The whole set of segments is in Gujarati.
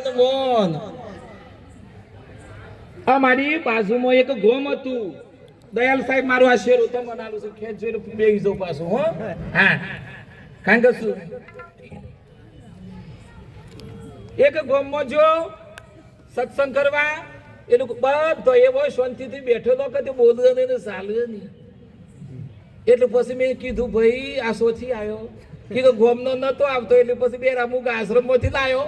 જનમોન આ મારી બાજુમાં એક ગોમ હતું. દયાલ સાહેબ મારું આ શેર તમને આલું છે, ખેંચ જોઈને બેહી જાઉં પાછું. હો હા, કારણ કે શું એક ગોમમાં જો સત્સંગ કરવા એ લોકો બધો એવો શાંતિથી બેઠો તો કે બોલતો નહીં ને ચાલે નહીં. એટલે પછી મેં કીધું ભાઈ આ શોથી આવ્યો? કીધું ગોમનો નતો આવતો એટલે પછી બે અમુક આશ્રમમાંથી લાવ્યો.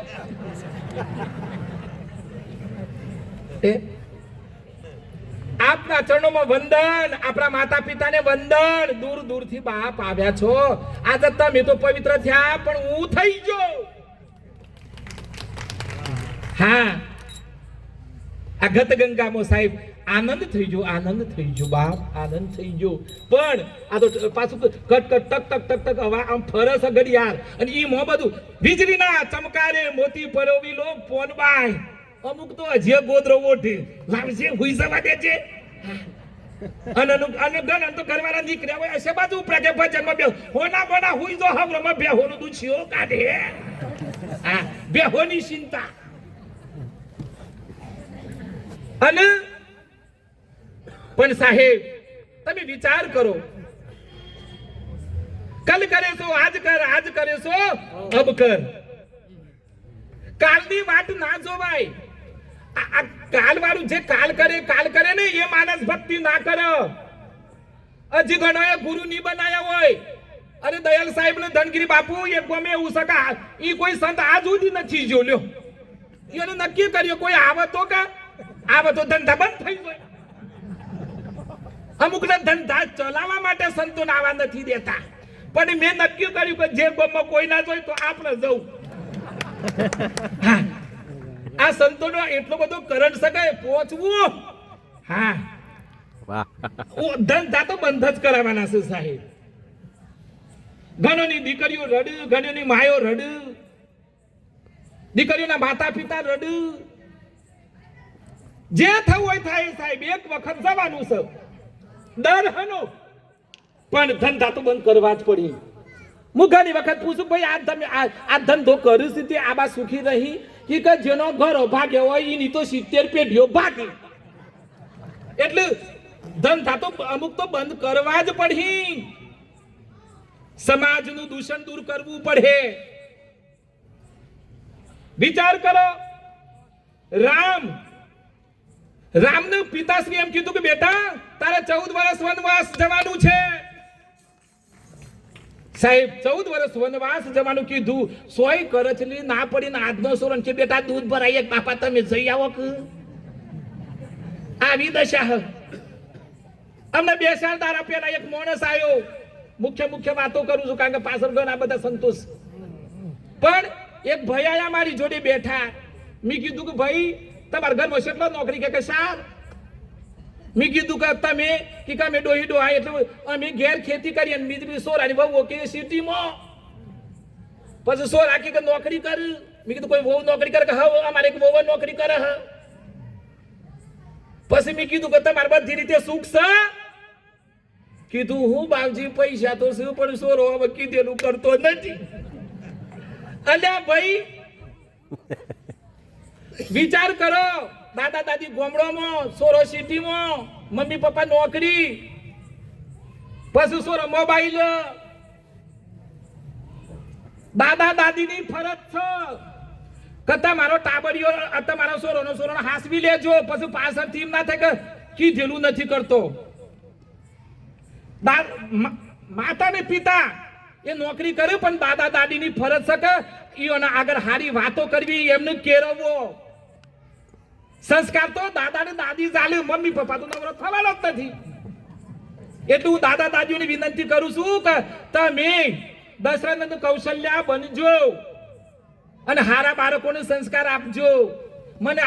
આપના ચરણોમાં વંદન, આપણા માતા પિતાને વંદન. દૂર દૂરથી બાપ આવ્યા છો, આજે તમે તો પવિત્ર થયા પણ હું થઈ ગયો. હા, આ ગત ગંગામાં સાહેબ આનંદ થઈ ગયો, આનંદ થઈ ગયો બાપ, આનંદ થઈ ગયો. પણ આ તો પાછું કટ કટ ટક ટક ટક ટક હવા આમ ફરસ ઘડિયાળ અને ઈ મો બધું વીજળીના ચમકારે મોતી પરોવી લો ફોન બાય. અમુક તો હજી ગોદરો ઓઠી લાવશે હુઈ જવા દે છે. અને ગણ તો ઘરવાળા નીકળ્યા હોય હશે બાજુ ઉપરા કે ભજનમાં બે હોના બોના હુઈ જો હવરમાં બે હોનું દુછીઓ કાઢે. હા, બે હોની ચિંતા. અને પણ સાહેબ તમે વિચાર કરો, કલ કરે છો આજ કર, આજ કરે છો અબ કર. કાલની વાત ના જોવાય. આ કાલ વાળું જે કાલ કરે ને એ માનસ ભક્તિ ના કરે. હજી ઘણો એ ગુરુ ની બનાયા હોય. અરે દયાલ સાહેબ ને ધનગીરી બાપુ એક ગમે એવું સકા ઈ કોઈ સંત આજ સુધી નથી જોયો. એને નક્કી કર્યો કોઈ આવે તો કે આવે તો ધંધા બંધ થઈ જાય. અમુક ના ધંધા ચલાવવા માટે સંતો આવા નથી દેતા. પણ મેં નક્કી કર્યું કે જે ગોમમાં કોઈ ના જોઈ તો આપણે જવું. હા, આ સંતોનો એટલો બધો કરંટ સકાય પહોંચવું. હા, ધંધા તો બંધ જ કરાવવાના છે સાહેબ. ઘણોની દીકરીઓ રડ, ઘણોની માયો રડ, દીકરીઓના માતા પિતા રડ. જે થવું હોય થાય સાહેબ, એક વખત જવાનું છે દર હનો. પણ ધંધા તો બંધ કરવા જ પડી. હું ઘણી વખત પૂછું ભાઈ આ તમે આ ધંધો કર્યું છે તે આબા સુખી રહી કે જેનો ઘરો ભાગ્યો હોય એની તો 70 પેઢીઓ ભાગી. એટલે ધંધા તો અમુક તો બંધ કરવા જ પડી. સમાજનું દૂષણ દૂર કરવું પડે. વિચાર કરો, રામને પિતાશ્રી એમ કીધું કે બેટા તારે 14 વર્ષ વનવાસ જવાનું છે. સાહેબ 14 વર્ષ વનવાસ જવાનું કીધું. 100 કરચલી ના પડીને આજનો સોરણ કે બેટા દૂધ ભરાય બાપા તમે જઈ આવો કે. આવી દશા. અમને 2 સાલ દારા પહેલા એક માણસ આવ્યો. મુખ્ય વાતો કરું છું કારણ કે પાછળ ઘણા બધા સંતોષ. પણ એક ભાઈ આયા મારી જોડે બેઠા. મેં કીધું કે ભાઈ તમારા ઘરમાં કેટલો નોકરી કે સાર? મેં કીધું કે તમે કે અમે ડોહી ડોહા એટલે અમે ઘેર ખેતી કરીએ ને બીજી સોરાની વહુ કે સિટીમાં. પછી સોરા કે નોકરી કર. મેં કીધું કોઈ વહુ નોકરી કરે કે હા અમારે એક વહુ નોકરી કરે. હા, પછી મેં કીધું કે તમારે બધી રીતે સુખ છે? કીધું હું બાપજી પૈસા તો શું પણ સોરો હવે કીધેલું કરતો નથી. અલ્યા ભાઈ વિચાર કરો, દાદા દાદી ગામડામાં, સોરો સિટીમાં, મમ્મી પપ્પા નોકરી, પછી સોરો મોબાઈલ. દાદા દાદીની ફરજ છે કે તમારો ટાબરિયો તમારો સોરો હાસવી લેજો. પછી પાછળથી એમ ના થાય કે કીધેલું નથી કરતો. માતા ને પિતા એ નોકરી કરે પણ દાદા દાદીની ફરજ છે કે એઓના આગળ હારી વાતો કરવી, એમને કેળવવો. સંસ્કાર તો દાદા ને દાદી ચાલે, મમ્મી પપ્પા તો નવરો થવાનો જ નથી. એટલું હું દાદા દાદીઓની વિનંતી કરું છું કે તમે દશરથ કૌશલ્યા બનજો અને હારા બાળકોને સંસ્કાર આપજો. મને